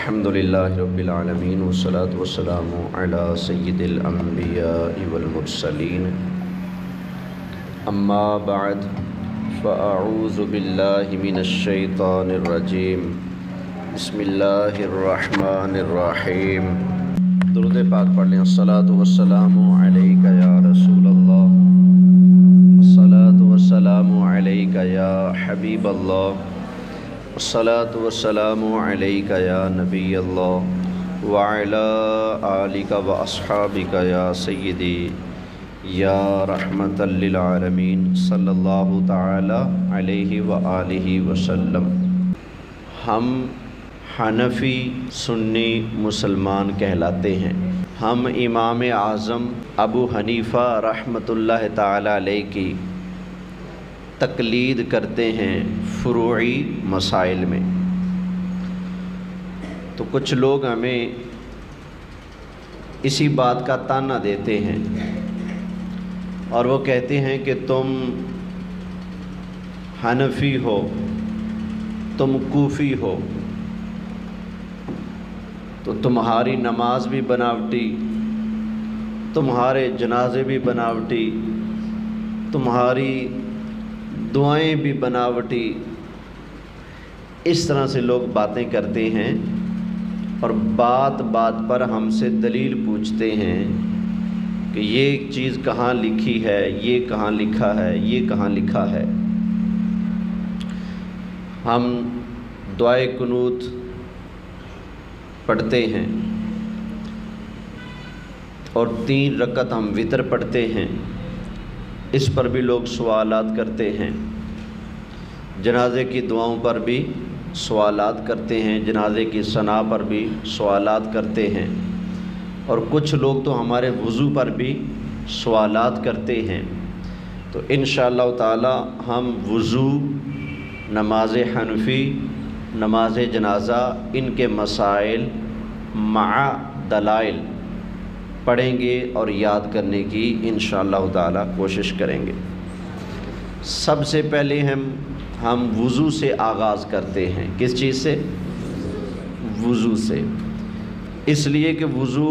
الحمدللہ رب العالمین والصلاة والسلام علی سید الانبیاء والمرسلین اما بعد فاعوذ باللہ من الشیطان الرجیم بسم اللہ الرحمن الرحیم۔ درود پاک پڑھ لیں۔ الصلاة والسلام علیک یا رسول اللہ، الصلاة والسلام علیک یا حبیب اللہ، الصلاة والسلام علیک یا نبی اللہ وعلی آلک و اصحابک یا سیدی یا رحمت للعالمین صلی اللہ تعالی علیہ وآلہ وسلم۔ ہم حنفی سنی مسلمان کہلاتے ہیں۔ ہم امام اعظم ابو حنیفہ رحمۃ اللہ تعالی علیہ کی تقلید کرتے ہیں فروعی مسائل میں۔ تو کچھ لوگ ہمیں اسی بات کا طعنہ دیتے ہیں اور وہ کہتے ہیں کہ تم حنفی ہو، تم کوفی ہو، تو تمہاری نماز بھی بناوٹی، تمہارے جنازے بھی بناوٹی، تمہاری دعائیں بھی بناوٹی۔ اس طرح سے لوگ باتیں کرتے ہیں اور بات بات پر ہم سے دلیل پوچھتے ہیں کہ یہ چیز کہاں لکھی ہے، یہ کہاں لکھا ہے، یہ کہاں لکھا ہے۔ ہم دعائے قنوت پڑھتے ہیں اور 3 رکعت ہم وتر پڑھتے ہیں، اس پر بھی لوگ سوالات کرتے ہیں۔ جنازے کی دعاؤں پر بھی سوالات کرتے ہیں، جنازے کی ثنا پر بھی سوالات کرتے ہیں، اور کچھ لوگ تو ہمارے وضو پر بھی سوالات کرتے ہیں۔ تو انشاءاللہ تعالی ہم وضو، نماز حنفی، نماز جنازہ، ان کے مسائل مع دلائل پڑھیں گے اور یاد کرنے کی انشاءاللہ تعالی کوشش کریں گے۔ سب سے پہلے ہم وضو سے آغاز کرتے ہیں۔ کس چیز سے؟ وضو سے۔ اس لیے کہ وضو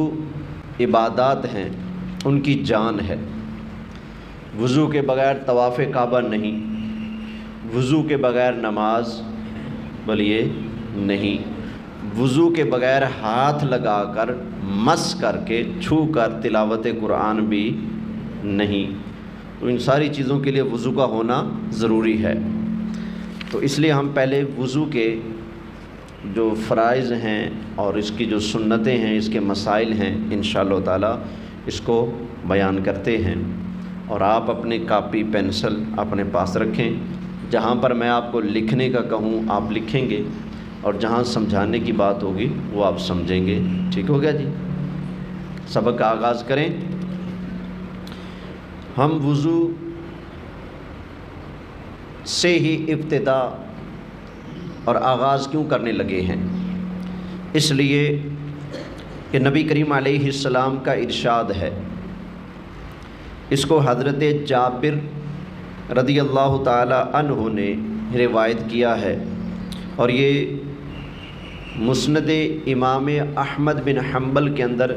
عبادات ہیں، ان کی جان ہے۔ وضو کے بغیر طواف کعبہ نہیں، وضو کے بغیر نماز بولیے نہیں، وضو کے بغیر ہاتھ لگا کر مس کر کے چھو کر تلاوت قرآن بھی نہیں۔ تو ان ساری چیزوں کے لیے وضو کا ہونا ضروری ہے۔ تو اس لیے ہم پہلے وضو کے جو فرائض ہیں اور اس کی جو سنتیں ہیں، اس کے مسائل ہیں، انشاءاللہ تعالی اس کو بیان کرتے ہیں۔ اور آپ اپنے کاپی پینسل اپنے پاس رکھیں۔ جہاں پر میں آپ کو لکھنے کا کہوں آپ لکھیں گے، اور جہاں سمجھانے کی بات ہوگی وہ آپ سمجھیں گے۔ ٹھیک ہو گیا جی؟ سبق کا آغاز کریں۔ ہم وضو سے ہی ابتدا اور آغاز کیوں کرنے لگے ہیں؟ اس لیے کہ نبی کریم علیہ السلام کا ارشاد ہے۔ اس کو حضرت جابر رضی اللہ تعالی عنہ نے روایت کیا ہے، اور یہ مسند امام احمد بن حنبل کے اندر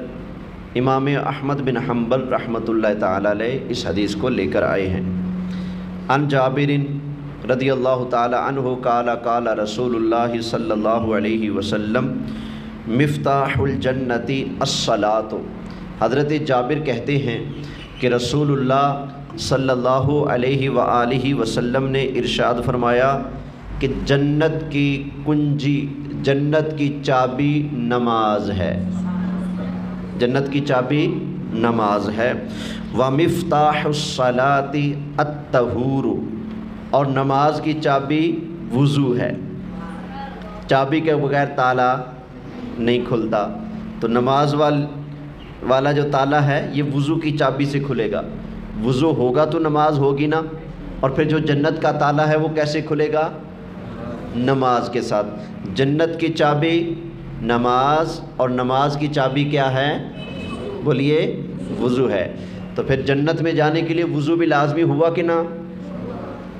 امام احمد بن حنبل رحمۃ اللہ تعالی علیہ اس حدیث کو لے کر آئے ہیں۔ عن جابر رضی اللہ تعالی عنہ قال قال رسول اللہ صلی اللہ علیہ وسلم مفتاح الجنت الصلاۃ۔ حضرت جابر کہتے ہیں کہ رسول اللہ صلی اللہ علیہ وآلہ وسلم نے ارشاد فرمایا کہ جنت کی کنجی، جنت کی چابی نماز ہے، جنت کی چابی نماز ہے۔ وَمِفْتَاحُ الصَّلَاةِ الطَّهُورُ، اور نماز کی چابی وضو ہے۔ چابی کے بغیر تالا نہیں کھلتا، تو نماز والا جو تالا ہے یہ وضو کی چابی سے کھلے گا۔ وضو ہوگا تو نماز ہوگی نا، اور پھر جو جنت کا تالا ہے وہ کیسے کھلے گا؟ نماز کے ساتھ۔ جنت کی چابی نماز، اور نماز کی چابی کیا ہے؟ بولیے وضو ہے۔ تو پھر جنت میں جانے کے لیے وضو بھی لازمی ہوا کہ نہ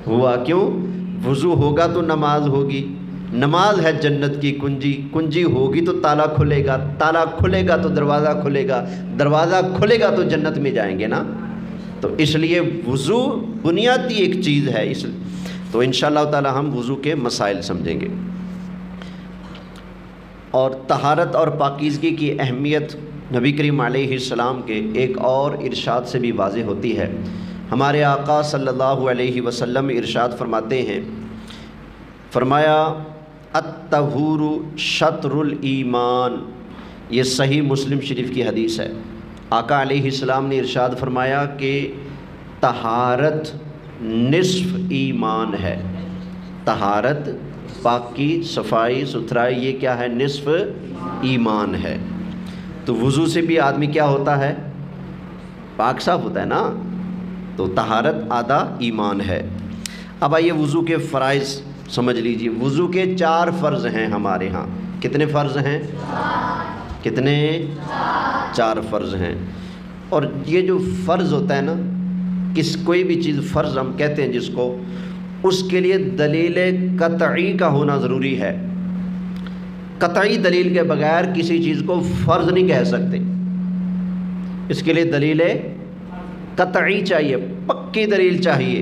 ہوا؟ کیوں؟ وضو ہوگا تو نماز ہوگی، نماز ہے جنت کی کنجی، کنجی ہوگی تو تالا کھلے گا، تالا کھلے گا تو دروازہ کھلے گا، دروازہ کھلے گا تو جنت میں جائیں گے نا۔ تو اس لیے وضو بنیادی ایک چیز ہے، تو انشاءاللہ تعالی ہم وضو کے مسائل سمجھیں گے۔ اور طہارت اور پاکیزگی کی اہمیت نبی کریم علیہ السلام کے ایک اور ارشاد سے بھی واضح ہوتی ہے۔ ہمارے آقا صلی اللہ علیہ وسلم ارشاد فرماتے ہیں، فرمایا الطہور شطر الایمان، یہ صحیح مسلم شریف کی حدیث ہے۔ آقا علیہ السلام نے ارشاد فرمایا کہ طہارت نصف ایمان ہے۔ طہارت، پاکی، صفائی ستھرائی، یہ کیا ہے؟ نصف ایمان ہے۔ تو وضو سے بھی آدمی کیا ہوتا ہے؟ پاک صاف ہوتا ہے نا۔ تو طہارت آدھا ایمان ہے۔ اب آئیے وضو کے فرائض سمجھ لیجیے۔ وضو کے 4 فرض ہیں ہمارے ہاں۔ کتنے فرض ہیں؟ کتنے؟ 4 فرض ہیں۔ اور یہ جو فرض ہوتا ہے نا، کوئی بھی چیز فرض ہم کہتے ہیں جس کو، اس کے لیے دلیل قطعی کا ہونا ضروری ہے۔ قطعی دلیل کے بغیر کسی چیز کو فرض نہیں کہہ سکتے، اس کے لیے دلیل قطعی چاہیے، پکی دلیل چاہیے۔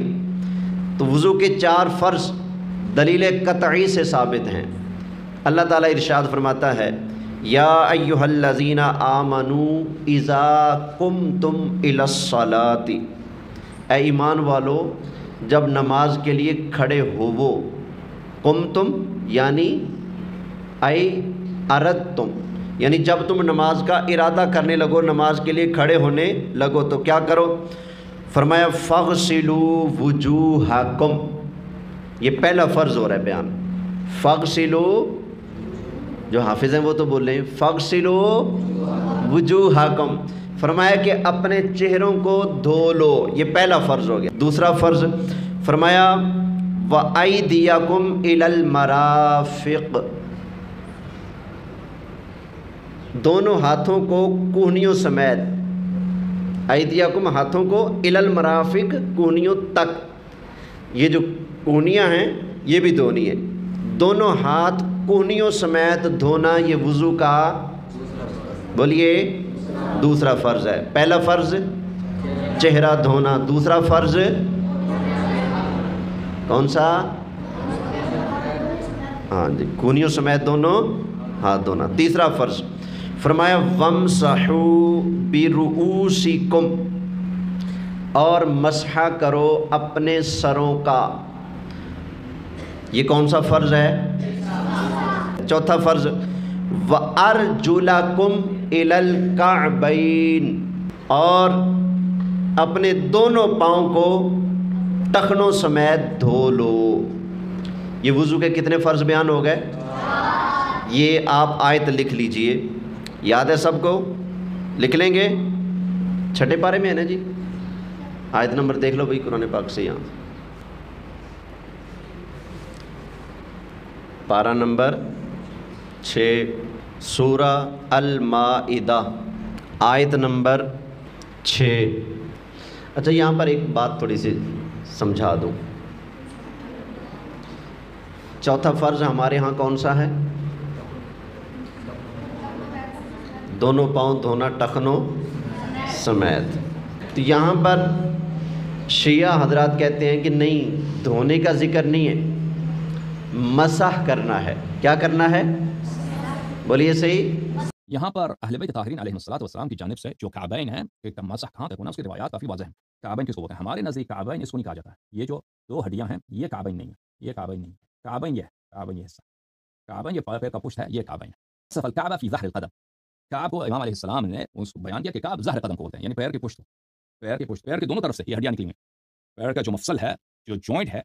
تو وضو کے 4 فرض دلیل قطعی سے ثابت ہیں۔ اللہ تعالیٰ ارشاد فرماتا ہے، یا ایھا الذین آمنوا اذا قمتم الی الصلاۃ، اے ایمان والو جب نماز کے لیے کھڑے ہوو، قمتم یعنی اے اردتم، یعنی جب تم نماز کا ارادہ کرنے لگو، نماز کے لیے کھڑے ہونے لگو تو کیا کرو؟ فرمایا فاغسلوا وجوہکم، یہ پہلا فرض ہو رہا ہے بیان۔ فاغسلوا، جو حافظ ہیں وہ تو بول رہے ہیں فاغسلوا وجوہکم، فرمایا کہ اپنے چہروں کو دھو لو، یہ پہلا فرض ہو گیا۔ دوسرا فرض فرمایا وَأَيْدِيَكُمْ إِلَى الْمَرَافِقِ، دونوں ہاتھوں کو کونیوں سمیت، ایدیکم ہاتھوں کو الی المرافق کونیوں تک، یہ جو کونیاں ہیں یہ بھی دھونی ہے، دونوں ہاتھ کونیوں سمیت دھونا، یہ وضو کا بولیے دوسرا فرض ہے۔ پہلا فرض چہرہ دھونا، دوسرا فرض کون سا؟ ہاں جی، کونیوں سمیت دونوں ہاتھ دھونا۔ تیسرا فرض فرمایا وَامْسَحُوا بِرُؤُوسِكُمْ، اور مسح کرو اپنے سروں کا، یہ کون سا فرض ہے؟ چوتھا فرض وَأَرْجُلَكُمْ إِلَى الْكَعْبَيْنِ، اور اپنے دونوں پاؤں کو ٹخنوں سمیت دھو لو۔ یہ وضو کے کتنے فرض بیان ہو گئے؟ یہ آپ آیت لکھ لیجئے، یاد ہے سب کو؟ لکھ لیں گے؟ 6 پارے میں ہے نا جی؟ آیت نمبر دیکھ لو بھائی قرآن پاک سے، یہاں پارہ نمبر 6 سورہ المائدہ آیت نمبر 6۔ اچھا یہاں پر ایک بات تھوڑی سی سمجھا دوں۔ چوتھا فرض ہمارے ہاں کون سا ہے؟ دونوں پاؤں دھونا ٹخنوں سمیت۔ تو یہاں پر شیعہ حضرات کہتے ہیں کہ نہیں، دھونے کا ذکر نہیں ہے، مسح کرنا ہے۔ کیا کرنا ہے؟ بولیے صحیح۔ یہاں پر اہل بیت طاہرین علیہ السلام کی جانب سے جو کعبین ہیں، ایک مسح کہاں تک ہونا، اس کی روایات کافی واضح ہیں۔ کعبین کس کو بولتے ہیں؟ ہمارے نزدیک کعبین اس کو نہیں کہا جاتا ہے، یہ جو 2 ہڈیاں ہیں یہ کعبین نہیں ہے، یہ کعبین نہیں ہے، کعبین یہ ہے، کعبین یہ حصہ، کعبین یہ پیر کا پشت ہے، یہ کعبین ہے۔ صف الکعبہ فی ظہر القدم، کعب کو امام علیہ السلام نے اس کو بیان کیا کہ کعب ظہر قدم کو بولتے ہیں، یعنی پیر کی پشت، پیر کی پشت، پیر کے دونوں طرف سے یہ ہڈیاں نکلی ہوئی ہیں، پیر کا جو مفصل ہے، جو جوائنٹ ہے،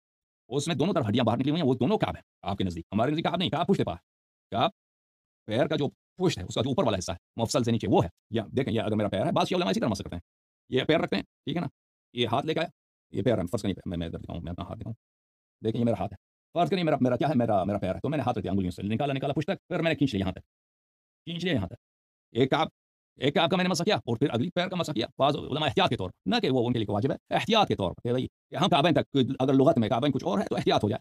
اس میں دونوں طرف ہڈیاں باہر نکلی ہوئی ہیں، وہ دونوں کعب ہیں آپ کے نزدیک۔ ہمارے نزدیک کعب نہیں، کعب پشت پا ہے، کعب پیر کا جو پشت ہے، اس کا جو اوپر والا حصہ ہے مفصل سے نیچے وہ ہے۔ یا دیکھیں، یہ اگر میرا پیر ہے، بعض علماء اسی طرح مس کرتے ہیں، یہ پیر رکھتے ہیں، ٹھیک ہے نا، یہ ہاتھ لے کے آیا، یہ پیر ہے، فرض کریں میں ادھر دکھاؤں، میں اپنا ہاتھ دکھاؤں، دیکھیں یہ میرا ہاتھ ہے، فرض کریں میرا کیا ہے، میرا پیر ہے، تو میں نے ہاتھ رکھ دیا انگلیوں سے، نکالا پشت تک، پھر میں نے کھینچ لیا یہاں تک، کھینچ لیا یہاں تک، ایک کعب کا میں نے مسح کیا، اور پھر اگلی پیر کا مسح کیا۔ بعض علماء احتیاط کے طور پر، نہ کہ وہ ان کے لیے واجب ہے، احتیاط کے طور پر کہ بھائی ہم کعبین تک، اگر لغت میں کعبین کچھ اور ہے تو احتیاط ہو جائے،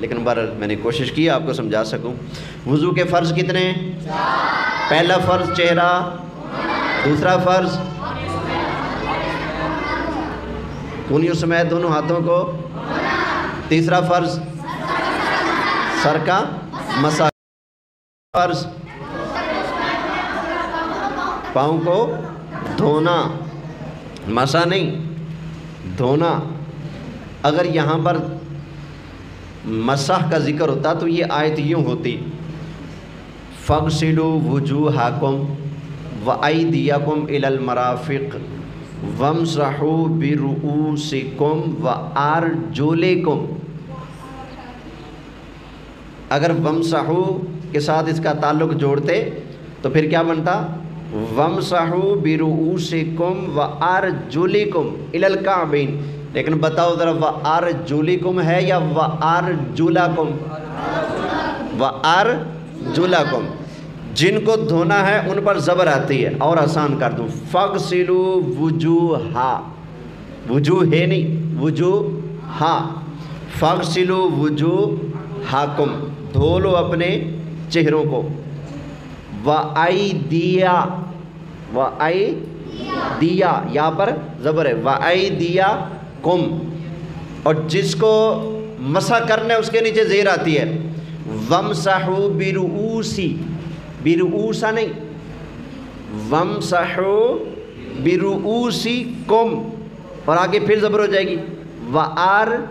لیکن بہرحال میں نے کوشش کی آپ کو سمجھا سکوں۔ وضو کے فرض کتنے ہیں؟ پہلا فرض چہرہ، دوسرا فرض کونیوں سمیت دونوں ہاتھوں کو، تیسرا فرض سر کا مسح، فرض پاؤں کو دھونا، مسح نہیں دھونا۔ اگر یہاں پر مسح کا ذکر ہوتا تو یہ آیت یوں ہوتی، فَاغْسِلُوا وُجُوهَكُمْ وَأَيْدِيَكُمْ إِلَى الْمَرَافِقِ وَامْسَحُوا بِرُؤُوسِكُمْ وَأَرْجُلِكُمْ۔ اگر وَامْسَحُوا کے ساتھ اس کا تعلق جوڑتے تو پھر کیا بنتا؟ وَامْسَحُوا بِرُؤُوسِكُمْ وَأَرْجُلِكُمْ إِلَى الْكَعْبَيْنِ۔ لیکن بتاؤ ذرا وَأَرْجُلِكُمْ ہے یا وَأَرْجُلَكُمْ؟ وَأَرْجُلَكُمْ۔ جن کو دھونا ہے ان پر زبر آتی ہے، اور آسان کر دوں، فَاغْسِلُوا وُجُوهَا، وجوہ ہے نہیں، وجوہا، فَاغْسِلُوا وُجُوهَكُمْ، دھو لو اپنے چہروں کو، وَأَيْدِيَا، وَأَيْدِيَا یہاں پر زبر ہے، وَأَيْدِيَكُمْ، اور جس کو مسح کرنا ہے اس کے نیچے زیر آتی ہے، وَامْسَحُوا بِرُؤُوسِ، برؤوسا نہیں، وَامْسَحُوا بِرُؤُوسِكُمْ، اور آگے پھر زبر ہو جائے گی، وَأَرْجُلَا،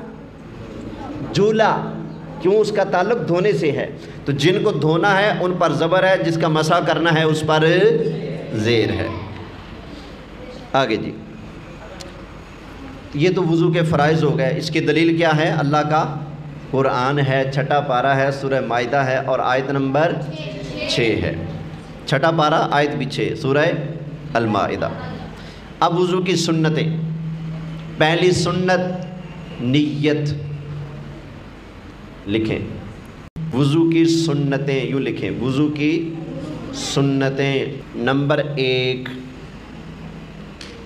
کیوں؟ اس کا تعلق دھونے سے ہے، تو جن کو دھونا ہے ان پر زبر ہے، جس کا مسح کرنا ہے اس پر زیر ہے۔ آگے جی، یہ تو وضو کے فرائض ہو گئے۔ اس کی دلیل کیا ہے؟ اللہ کا قرآن ہے، چھٹا پارہ ہے، سورہ مائدہ ہے، اور آیت نمبر 6 ہے، چھٹا پارہ آیت بھی 6، سورہ المائدہ۔ اب وضو کی سنتیں، پہلی سنت نیت، لکھیں وضو کی سنتیں، یوں لکھیں وضو کی سنتیں۔ نمبر 1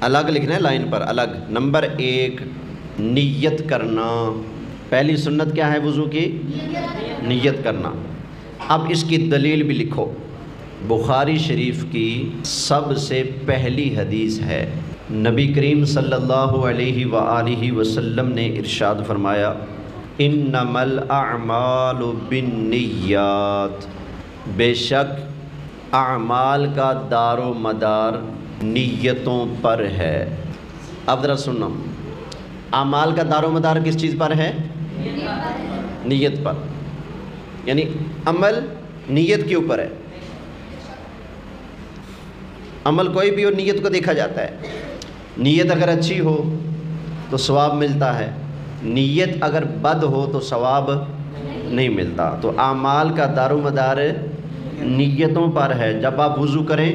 الگ لکھنا ہے لائن پر، الگ۔ نمبر 1 نیت کرنا۔ پہلی سنت کیا ہے وضو کی؟ نیت کرنا۔ اب اس کی دلیل بھی لکھو، بخاری شریف کی سب سے پہلی حدیث ہے، نبی کریم صلی اللہ علیہ وآلہ وسلم نے ارشاد فرمایا، انما الاعمال بالنیات، بے شک اعمال کا دار و مدار نیتوں پر ہے۔ اب ذرا سننا، اعمال کا دار و مدار کس چیز پر ہے؟ نیت پر، یعنی عمل نیت کے اوپر ہے۔ عمل کوئی بھی ہو، نیت کو دیکھا جاتا ہے۔ نیت اگر اچھی ہو تو ثواب ملتا ہے، نیت اگر بد ہو تو ثواب نہیں ملتا۔ تو اعمال کا دار و مدار نیتوں پر ہے۔ جب آپ وضو کریں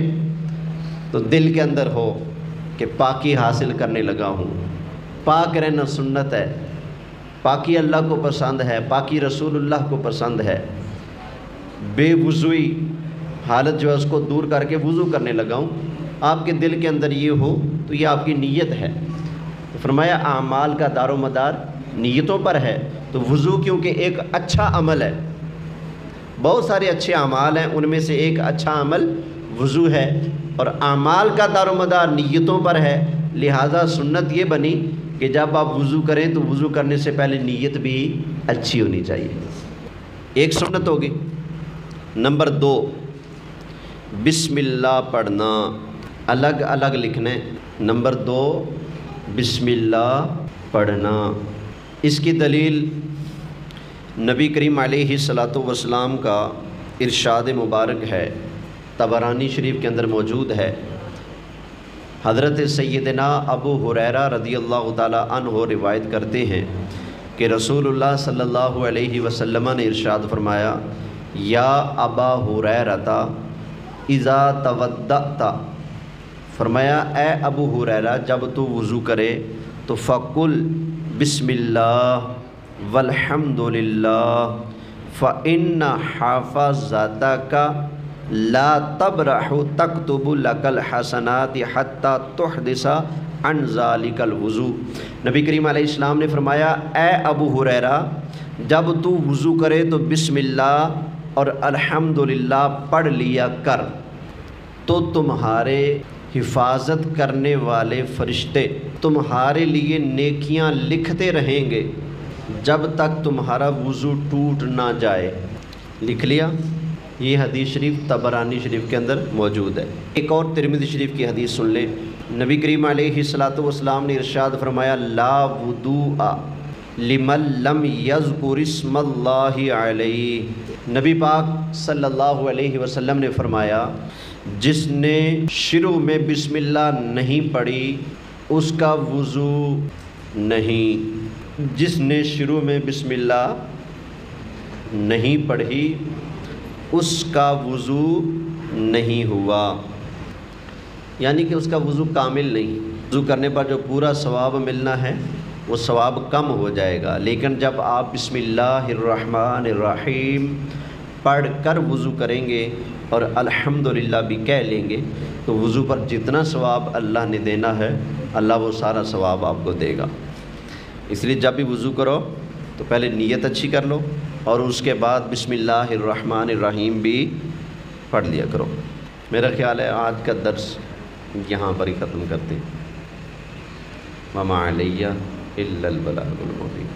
تو دل کے اندر ہو کہ پاکی حاصل کرنے لگا ہوں، پاک رہنا سنت ہے، پاکی اللہ کو پسند ہے، پاکی رسول اللہ کو پسند ہے۔ بے وضوئی حالت جو ہے اس کو دور کر کے وضو کرنے لگا ہوں، آپ کے دل کے اندر یہ ہو تو یہ آپ کی نیت ہے۔ تو فرمایا اعمال کا دار و مدار نیتوں پر ہے۔ تو وضو کیونکہ ایک اچھا عمل ہے، بہت سارے اچھے اعمال ہیں، ان میں سے ایک اچھا عمل وضو ہے، اور اعمال کا دار و مدار نیتوں پر ہے، لہٰذا سنت یہ بنی کہ جب آپ وضو کریں تو وضو کرنے سے پہلے نیت بھی اچھی ہونی چاہیے۔ ایک سنت ہوگی۔ نمبر 2 بسم اللہ پڑھنا، الگ الگ لکھنے۔ نمبر 2 بسم اللہ پڑھنا۔ اس کی دلیل نبی کریم علیہ الصلاۃ والسلام کا ارشاد مبارک ہے، طبرانی شریف کے اندر موجود ہے۔ حضرت سیدنا ابو ہریرہ رضی اللہ تعالی عنہ روایت کرتے ہیں کہ رسول اللہ صلی اللہ علیہ وسلم نے ارشاد فرمایا، یا ابا ہریرہ اذا تودعت، فرمایا اے ابو ہریرہ جب تو وضو کرے تو فقل بسم اللہ والحمد للہ فإن حافظتک لا تبرح تکتب لک الحسنات حتی تحدث عن ذلک الوضو۔ نبی کریم علیہ السلام نے فرمایا اے ابو ہریرہ جب تو وضو کرے تو بسم اللہ اور الحمدللہ پڑھ لیا کر، تو تمہارے حفاظت کرنے والے فرشتے تمہارے لیے نیکیاں لکھتے رہیں گے جب تک تمہارا وضو ٹوٹ نہ جائے۔ لکھ لیا؟ یہ حدیث شریف طبرانی شریف کے اندر موجود ہے۔ ایک اور ترمذی شریف کی حدیث سن لیں۔ نبی کریم علیہ الصلاۃ والسلام نے ارشاد فرمایا، لا وضوء لمن لم یذکر اسم اللہ علیہ۔ نبی پاک صلی اللہ علیہ وسلم نے فرمایا، جس نے شروع میں بسم اللہ نہیں پڑھی اس کا وضو نہیں، جس نے شروع میں بسم اللہ نہیں پڑھی اس کا وضو نہیں ہوا، یعنی کہ اس کا وضو کامل نہیں۔ وضو کرنے پر جو پورا ثواب ملنا ہے وہ ثواب کم ہو جائے گا، لیکن جب آپ بسم اللہ الرحمن الرحیم پڑھ کر وضو کریں گے اور الحمدللہ بھی کہہ لیں گے تو وضو پر جتنا ثواب اللہ نے دینا ہے اللہ وہ سارا ثواب آپ کو دے گا۔ اس لیے جب بھی وضو کرو تو پہلے نیت اچھی کر لو اور اس کے بعد بسم اللہ الرحمن الرحیم بھی پڑھ لیا کرو۔ میرا خیال ہے آج کا درس یہاں پر ہی ختم کرتے ہیں۔ وما علیہ الا البلاغ المبین۔